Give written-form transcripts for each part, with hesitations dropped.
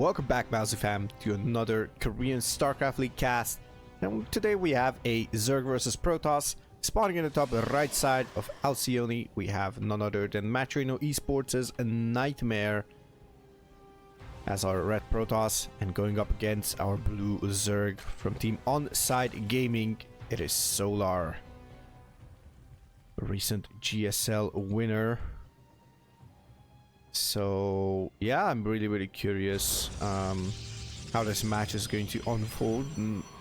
welcome back, Mauzy fam, to another Korean Starcraft League cast. And today we have a Zerg versus Protoss. Spawning in the top right side of Alcyone, we have none other than Matrino Esports' Nightmare as our red Protoss, and going up against our blue Zerg from Team Onside Gaming, it is Solar, a recent GSL winner. So yeah, I'm really curious how this match is going to unfold.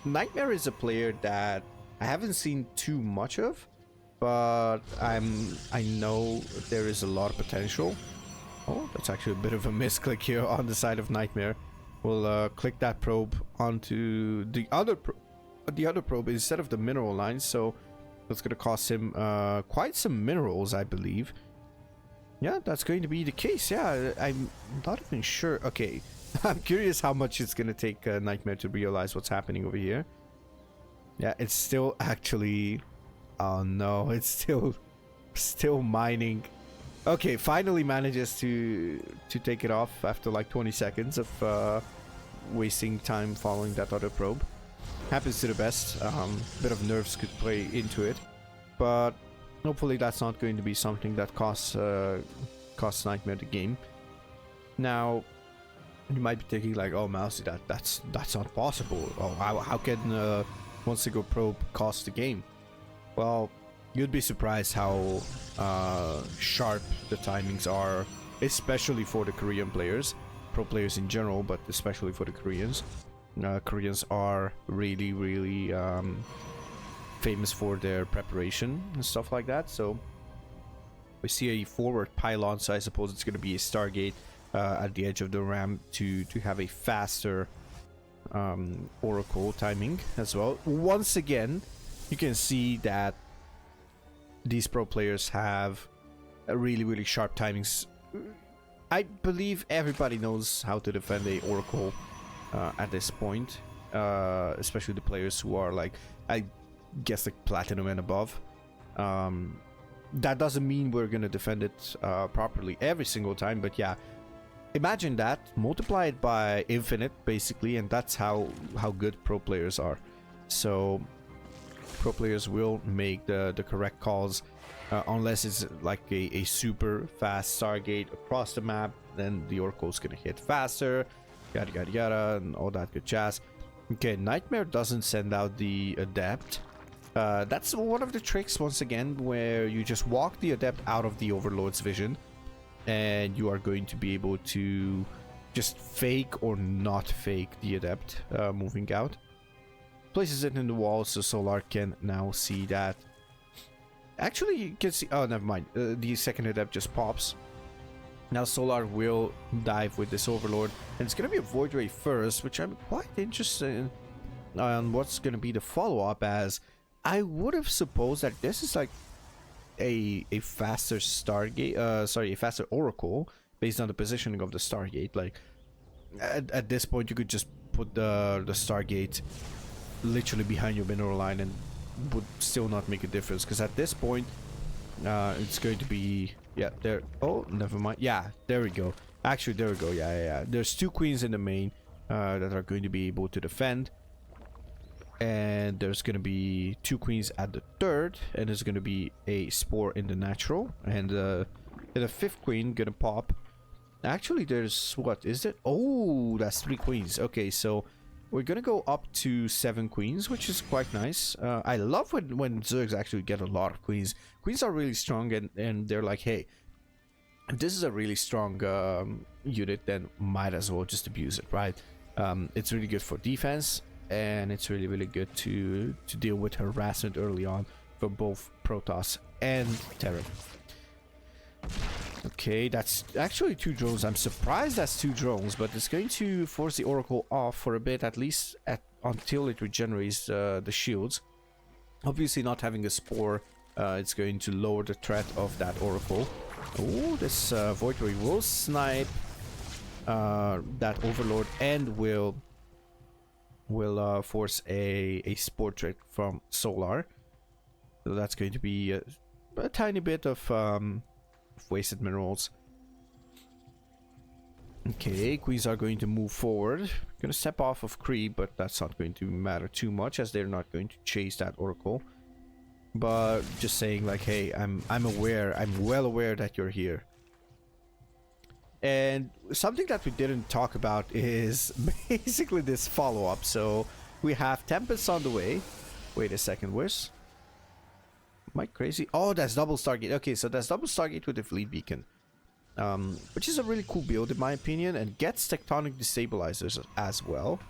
Nightmare is a player that I haven't seen too much of, but I know there is a lot of potential. Oh, that's actually a bit of a misclick here on the side of Nightmare. We'll click that probe onto the other probe instead of the mineral line, so that's gonna cost him quite some minerals, I believe. Yeah, that's going to be the case. Yeah, I'm not even sure. Okay, I'm curious how much it's gonna take Nightmare to realize what's happening over here. Yeah, it's still actually... Oh no, it's still mining. Okay, finally manages to take it off after like 20 seconds of wasting time following that other probe. Happens to the best. Bit of nerves could play into it, but hopefully that's not going to be something that costs Nightmare the game. Now, you might be thinking like, oh Mauzy, that's not possible. Oh, how can once you go probe cost the game? Well, you'd be surprised how sharp the timings are, especially for the Korean players, pro players in general, but especially for the Koreans. Koreans are really famous for their preparation and stuff like that. So we see a forward pylon, so I suppose it's going to be a Stargate at the edge of the ramp to have a faster Oracle timing as well. Once again, you can see that these pro players have a really sharp timings. I believe everybody knows how to defend a Oracle at this point, especially the players who are like, I guess, like platinum and above. That doesn't mean we're gonna defend it properly every single time, but yeah, imagine that, multiply it by infinite basically, and that's how good pro players are. So pro players will make the correct calls, unless it's like a super fast Stargate across the map, then the Oracle's gonna hit faster, yada, and all that good jazz. Okay, Nightmare doesn't send out the Adept. That's one of the tricks, once again, where you just walk the Adept out of the Overlord's vision, and you are going to be able to just fake or not fake the Adept moving out. Places it in the wall so Solar can now see that. Actually, you can see... Oh, never mind. The second Adept just pops. Now Solar will dive with this Overlord, and it's going to be a Void Ray first, which I'm quite interested in on what's going to be the follow-up, as I would have supposed that this is like a faster Stargate, a faster Oracle based on the positioning of the Stargate. Like at this point, you could just put the Stargate literally behind your mineral line and would still not make a difference, because at this point it's going to be, yeah, there. Oh, never mind. Yeah, there we go. Actually, there we go. Yeah. There's two queens in the main that are going to be able to defend, and there's going to be two queens at the third, and there's going to be a spore in the natural, and the fifth queen gonna pop. Actually, there's, what is it? Oh, that's 3 queens. Okay, so we're gonna go up to 7 queens, which is quite nice. I love when Zergs actually get a lot of queens. Queens are really strong, and they're like, hey, if this is a really strong unit, then might as well just abuse it, right? It's really good for defense, and it's really good to deal with harassment early on for both Protoss and Terran. Okay, that's actually 2 drones. I'm surprised that's 2 drones, but it's going to force the Oracle off for a bit, at least until it regenerates the shields. Obviously, not having a spore, it's going to lower the threat of that Oracle. Oh, this Void Ray will snipe that Overlord, and will force a spore trick from Solar. So that's going to be a tiny bit of wasted minerals. Okay, queens are going to move forward. Gonna step off of creep, but that's not going to matter too much as they're not going to chase that oracle. But just saying like, hey, I'm aware, I'm well aware that you're here. And something that we didn't talk about is basically this follow-up. So we have Tempest on the way. Wait a second, where's... Am I crazy? Oh, that's double Stargate. Okay, so that's double Stargate with the Fleet Beacon. Which is a really cool build in my opinion, and gets tectonic destabilizers as well.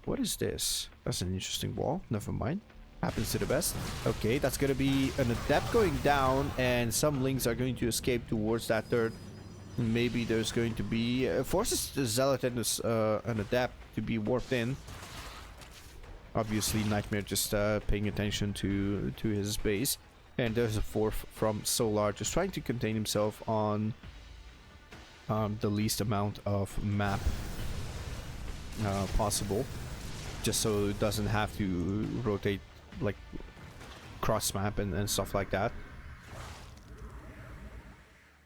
What is this? That's an interesting wall. Never mind. Happens to the best. Okay, that's gonna be an adept going down, and some links are going to escape towards that third. Maybe there's going to be forces the zealot and an adept to be warped in. Obviously, Nightmare just paying attention to his base, and there's a fourth from Solar just trying to contain himself on the least amount of map possible, just so it doesn't have to rotate like cross map and stuff like that.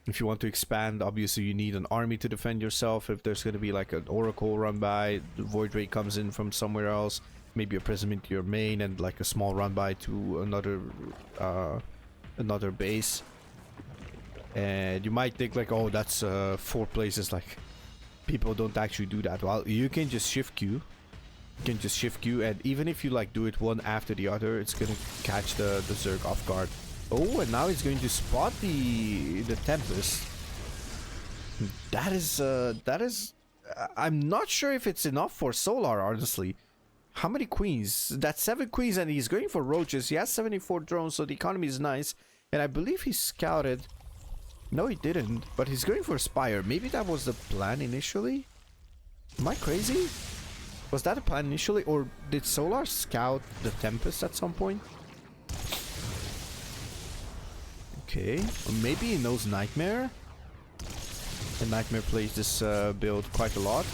If you want to expand, obviously you need an army to defend yourself. If there's going to be like an oracle run by, the void ray comes in from somewhere else, maybe a prism into your main, and like a small run by to another base. And you might think like, oh, that's 4 places. Like, people don't actually do that. Well, you can just shift Q. You can just shift Q, and even if you like do it one after the other, it's gonna catch the Zerg off guard. Oh, and now he's going to spot the Tempest. That is I'm not sure if it's enough for Solar, honestly. How many queens? That's 7 queens, and he's going for roaches. He has 74 drones, so the economy is nice. And I believe he scouted. No, he didn't. But he's going for a Spire. Maybe that was the plan initially? Am I crazy? Was that a plan initially? Or did Solar scout the Tempest at some point? Okay. Or maybe he knows Nightmare. And Nightmare plays this build quite a lot.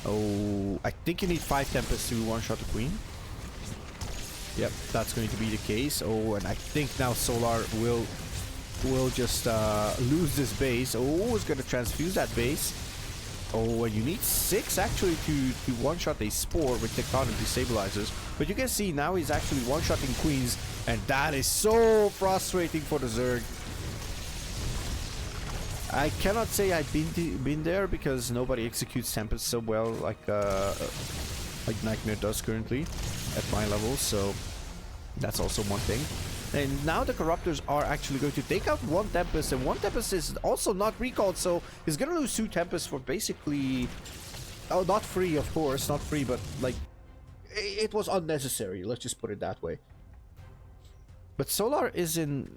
Oh, I think you need 5 Tempests to one-shot the Queen. Yep, that's going to be the case. Oh, and I think now Solar will just lose this base. Oh, it's going to transfuse that base. Oh, and you need 6 actually to one-shot a Spore with tectonic destabilizers. But you can see now he's actually one-shotting Queens, and that is so frustrating for the Zerg. I cannot say I've been there because nobody executes Tempest so well like Nightmare does currently at my level, so that's also one thing. And now the Corruptors are actually going to take out 1 Tempest, and 1 Tempest is also not recalled, so he's gonna lose 2 Tempests for basically... Oh, not free, of course, not free, but like... It was unnecessary, let's just put it that way. But Solar is in...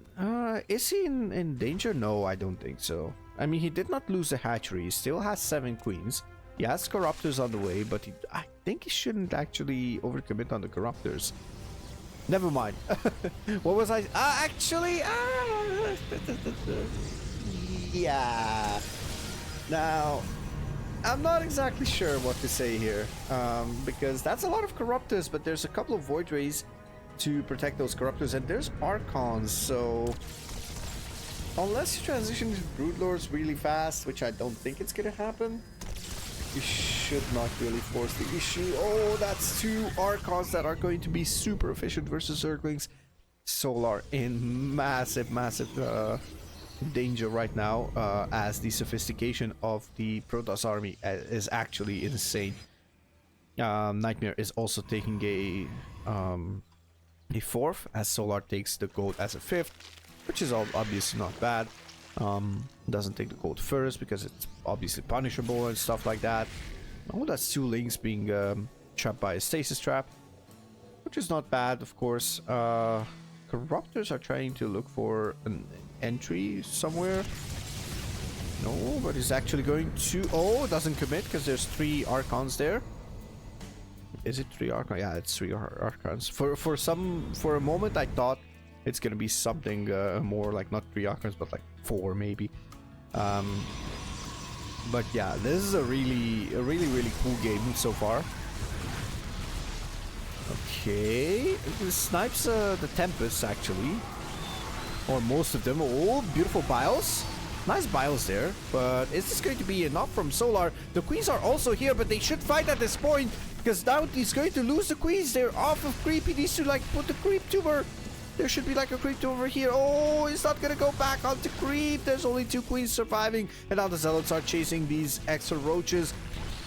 is he in danger? No, I don't think so. I mean, he did not lose the hatchery. He still has 7 queens. He has Corruptors on the way, but I think he shouldn't actually overcommit on the Corruptors. Never mind. What was I... actually... yeah. Now, I'm not exactly sure what to say here. Because that's a lot of Corruptors, but there's a couple of Void Rays to protect those Corruptors, and there's Archons, so... Unless you transition to Broodlords really fast, which I don't think it's gonna happen, you should not really force the issue. Oh, that's 2 Archons that are going to be super efficient versus Zerglings. Solar in massive danger right now, as the sophistication of the Protoss army is actually insane. Nightmare is also taking a 4th, as Solar takes the gold as a 5th. Which is obviously not bad. Doesn't take the gold first because it's obviously punishable and stuff like that. Oh, that's 2 links being trapped by a stasis trap, which is not bad, of course. Corruptors are trying to look for an entry somewhere. No, but he's actually going to... Oh, doesn't commit because there's 3 Archons there. Is it 3 Archons? Yeah, it's 3 Archons. For a moment, I thought it's gonna be something more like not 3 Archons, but like 4 maybe. But yeah, this is a really cool game so far. Okay, it snipes the Tempest actually, or most of them. Oh, beautiful Bios. Nice bios there, but is this going to be enough from Solar? The queens are also here, but they should fight at this point, because now he's going to lose the queens. They're off of creep. He needs to like put the creep tuber. There should be like a creep tuber here. Oh, he's not gonna go back onto creep. There's only 2 queens surviving, and now the zealots are chasing these extra roaches.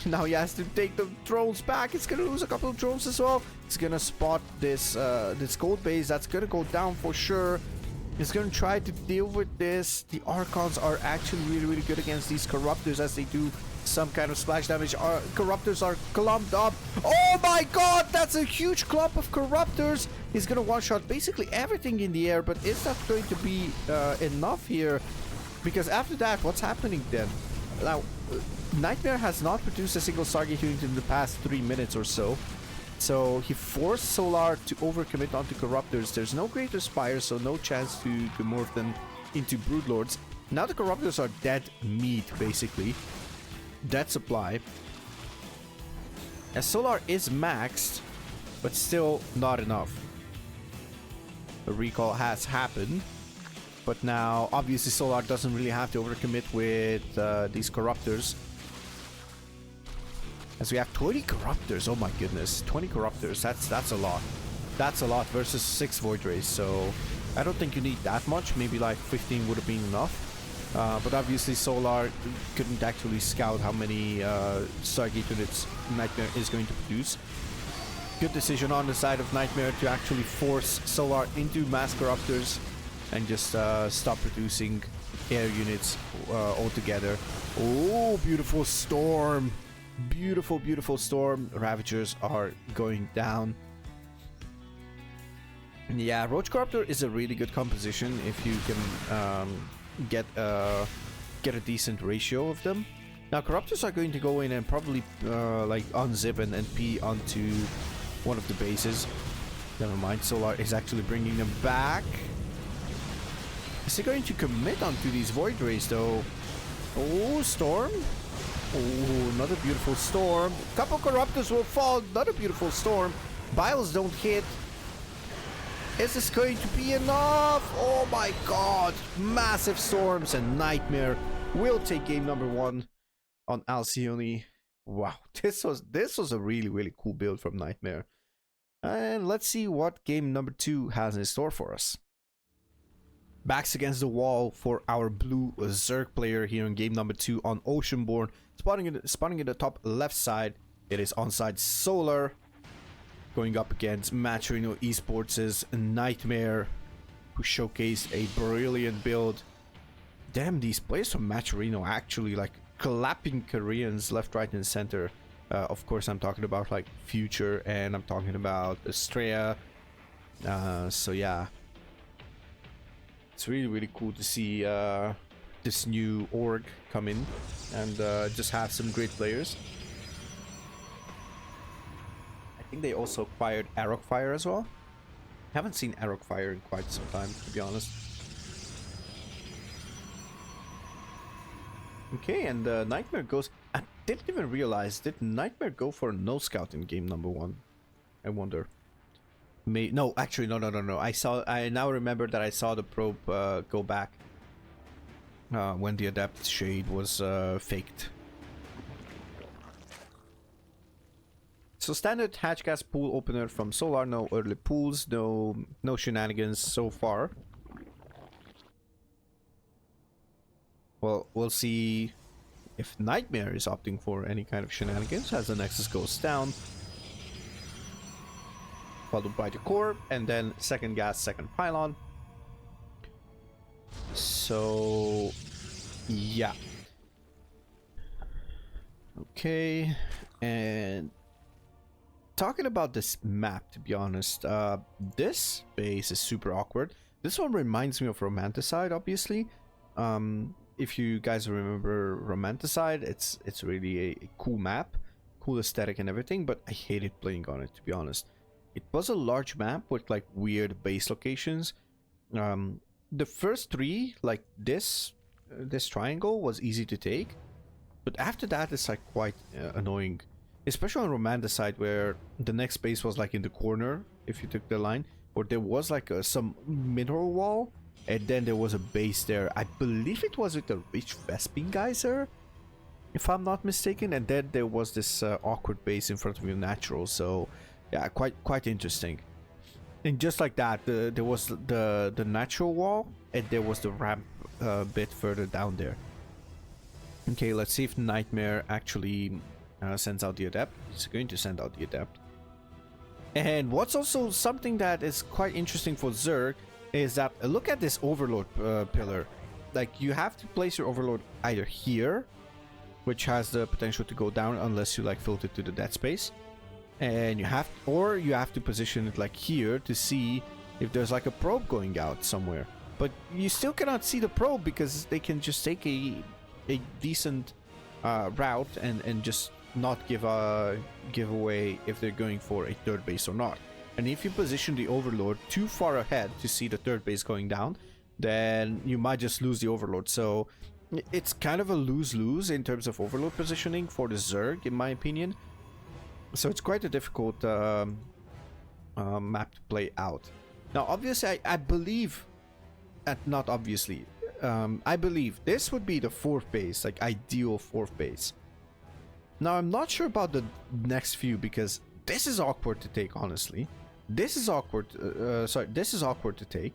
Now he has to take the drones back. It's gonna lose a couple of drones as well. It's gonna spot this this gold base. That's gonna go down for sure. He's gonna try to deal with this. The Archons are actually really good against these Corruptors, as they do some kind of splash damage. Our Corruptors are clumped up. Oh my god, that's a huge clump of Corruptors. He's gonna one-shot basically everything in the air, but is that going to be enough here? Because after that, what's happening then? Now, Nightmare has not produced a single Stargate unit in the past 3 minutes or so. So he forced Solar to overcommit onto Corruptors. There's no Greater Spire, so no chance to morph them into Broodlords. Now the Corruptors are dead meat, basically. Dead supply. As Solar is maxed, but still not enough. A recall has happened. But now, obviously, Solar doesn't really have to overcommit with these Corruptors. As we have 20 Corruptors, oh my goodness, 20 Corruptors, that's a lot. That's a lot versus 6 Void Rays, so I don't think you need that much, maybe like 15 would have been enough. But obviously Solar couldn't actually scout how many Stargate units Nightmare is going to produce. Good decision on the side of Nightmare to actually force Solar into mass Corruptors and just stop producing air units altogether. Oh, beautiful storm. Beautiful storm. Ravagers are going down. And yeah, Roach Corruptor is a really good composition if you can get a decent ratio of them. Now Corruptors are going to go in and probably like unzip and pee onto one of the bases. Never mind, Solar is actually bringing them back. Is he going to commit onto these Void Rays though? Oh, Storm. Oh, another beautiful storm. Couple Corruptors will fall. Another beautiful storm. Biles don't hit. Is this going to be enough? Oh my god. Massive storms, and Nightmare will take game number 1 on Alcyone. Wow. This was a really cool build from Nightmare. And let's see what game number 2 has in store for us. Backs against the wall for our blue Zerg player here in game number 2 on Oceanborn. Spotting in the top left side, it is onside Solar. Going up against Maturino Esports' Nightmare, who showcased a brilliant build. Damn, these players from Maturino actually like clapping Koreans left, right, and center. Of course, I'm talking about like Future, and I'm talking about Estrella. So yeah. It's really cool to see this new org come in and just have some great players. I think they also acquired Arrockfire as well. Haven't seen Arrockfire in quite some time, to be honest. Okay, and Nightmare goes... I didn't even realize, did Nightmare go for no scout in game number 1? I wonder. No, actually, no. I now remember that I saw the probe go back when the Adept Shade was faked. So standard hatch gas pool opener from Solar. No early pools, no shenanigans so far. Well, we'll see if Nightmare is opting for any kind of shenanigans as the Nexus goes down. Followed by the core, and then second gas, second pylon. So yeah. Okay, and talking about this map, to be honest, this base is super awkward. This one reminds me of Romanticide, obviously. If you guys remember Romanticide, it's really a cool map, cool aesthetic and everything, but I hated playing on it, to be honest. It was a large map with like weird base locations. The first 3, like this triangle, was easy to take, but after that it's like quite annoying, especially on Romanticide, where the next base was like in the corner if you took the line, or there was like some mineral wall And then there was a base there. I believe it was with the Rich Vespine Geyser, if I'm not mistaken. And then there was this awkward base in front of your natural. So yeah, quite interesting. And just like that, there was the natural wall, and there was the ramp a bit further down there. Okay, let's see if Nightmare actually sends out the Adept. It's going to send out the Adept. And what's also something that is quite interesting for Zerg is that look at this Overlord pillar. Like, you have to place your Overlord either here, which has the potential to go down unless you like filter to the dead space. And you have to position it like here to see if there's like a probe going out somewhere. But you still cannot see the probe because they can just take a decent route and just not give away if they're going for a third base or not. And if you position the Overlord too far ahead to see the third base going down, then you might just lose the Overlord. So it's kind of a lose-lose in terms of Overlord positioning for the Zerg, in my opinion. So it's quite a difficult map to play out. Now, obviously, I believe, not obviously, I believe this would be the fourth base, like ideal fourth base. Now, I'm not sure about the next few because this is awkward to take, honestly. This is awkward. This is awkward to take.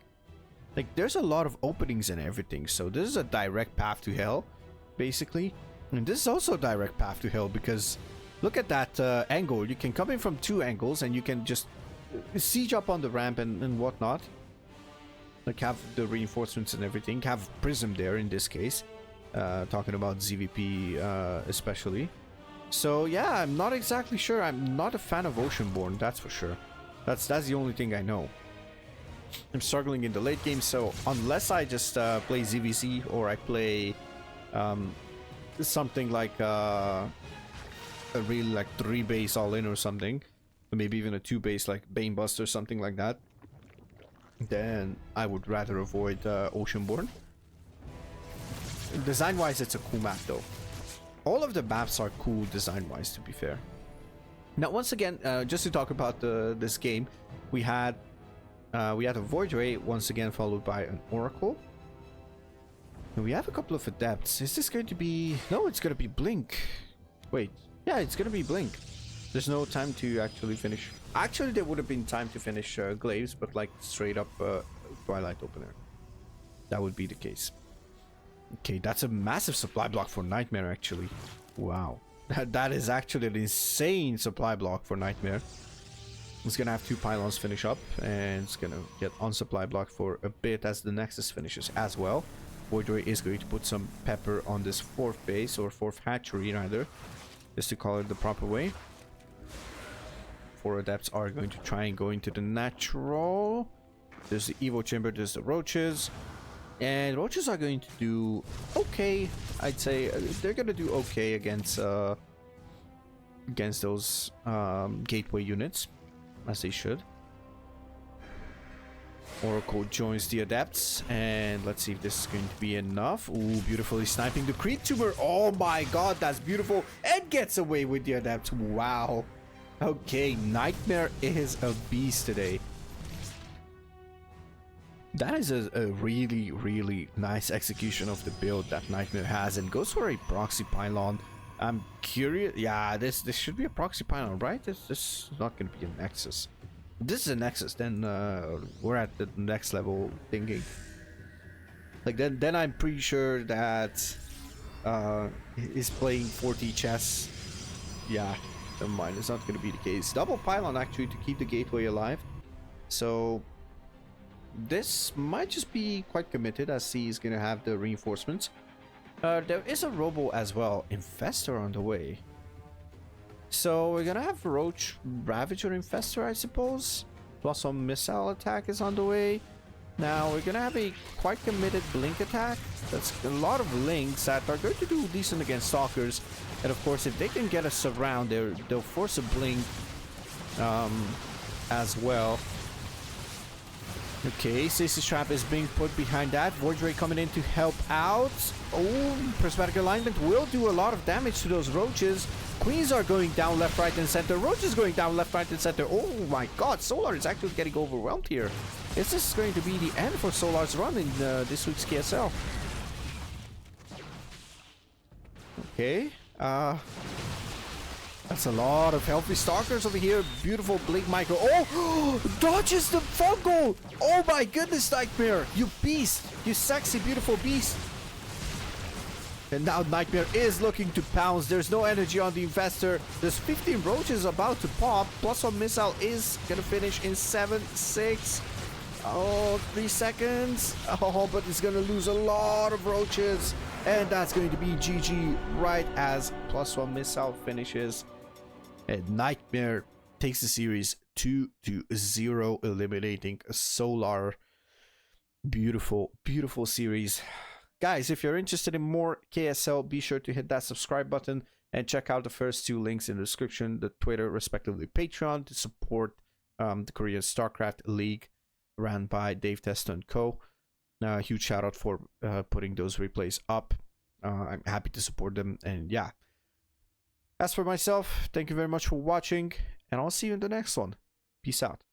Like, there's a lot of openings and everything, so this is a direct path to hell, basically. And this is also a direct path to hell because look at that angle. You can come in from two angles and you can just siege up on the ramp and whatnot. Like, have the reinforcements and everything. Have Prism there in this case. Talking about ZVP especially. So yeah, I'm not exactly sure. I'm not a fan of Oceanborn, that's for sure. That's the only thing I know. I'm struggling in the late game, so unless I just play ZVC or I play something like a really like 3 base all in or something, or maybe even a 2 base like Banebuster or something like that, then I would rather avoid Oceanborn. Design wise, it's a cool map though. All of the maps are cool design wise, to be fair. Now, once again, just to talk about this game, we had a Void Ray once again, followed by an Oracle. And we have a couple of Adepts. Is this going to be... No, it's going to be Blink. Wait. Yeah, it's going to be Blink. There's no time to actually finish. Actually, there would have been time to finish Glaives, but like straight up Twilight Opener. That would be the case. Okay, that's a massive supply block for Nightmare, actually. Wow. That is actually an insane supply block for Nightmare. It's gonna have 2 pylons finish up, and it's gonna get on supply block for a bit as the Nexus finishes as well. Void Ray is going to put some pepper on this 4th base, or 4th hatchery rather, just to call it the proper way. 4 Adepts are going to try and go into the natural. There's the Evo Chamber, there's the Roaches. And Roaches are going to do okay, I'd say. They're going to do okay against those gateway units, as they should. Oracle joins the Adepts, and let's see if this is going to be enough. Ooh, beautifully sniping the Creep Tumor. Oh my god, that's beautiful. And gets away with the Adepts. Wow. Okay, Nightmare is a beast today. That is a really, really nice execution of the build that Nightmare has, and goes for a proxy pylon. I'm curious. Yeah, this should be a proxy pylon, right? This is not going to be a Nexus. If this is a Nexus, then we're at the next level thinking. Like, then I'm pretty sure that he's playing 4T chess. Yeah, never mind. It's not going to be the case. Double pylon actually to keep the gateway alive. So this might just be quite committed, as C is going to have the reinforcements. There is a Robo as well. Infestor on the way. So we're going to have Roach, Ravager, Infestor, I suppose. Plus some missile attack is on the way. Now we're going to have a quite committed Blink attack. That's a lot of links that are going to do decent against Stalkers. And of course, if they can get a surround, they'll force a Blink as well. Okay, Stasis Trap is being put behind that. Void Ray coming in to help out. Oh, Prismatic Alignment will do a lot of damage to those Roaches. Queens are going down left, right, and center. Roaches going down left, right, and center. Oh my god, Solar is actually getting overwhelmed here. Is this going to be the end for Solar's run in this week's KSL? Okay. That's a lot of healthy stalkers over here. Beautiful Blink Micro. Oh! Dodges the fungal! Oh my goodness, Nightmare! You beast! You sexy, beautiful beast! And now Nightmare is looking to pounce. There's no energy on the investor. There's 15 roaches about to pop. +1 missile is gonna finish in 7, 6. Oh, 3 seconds. Oh, but it's gonna lose a lot of roaches. And that's going to be GG right as +1 missile finishes. And Nightmare takes the series 2-0, eliminating Solar. Beautiful, beautiful series. Guys, if you're interested in more KSL, be sure to hit that subscribe button and check out the first 2 links in the description, the Twitter, respectively Patreon, to support the Korean Starcraft League ran by Dave Testa and Co. Huge shout out for putting those replays up. I'm happy to support them, and yeah. As for myself, thank you very much for watching, and I'll see you in the next one. Peace out.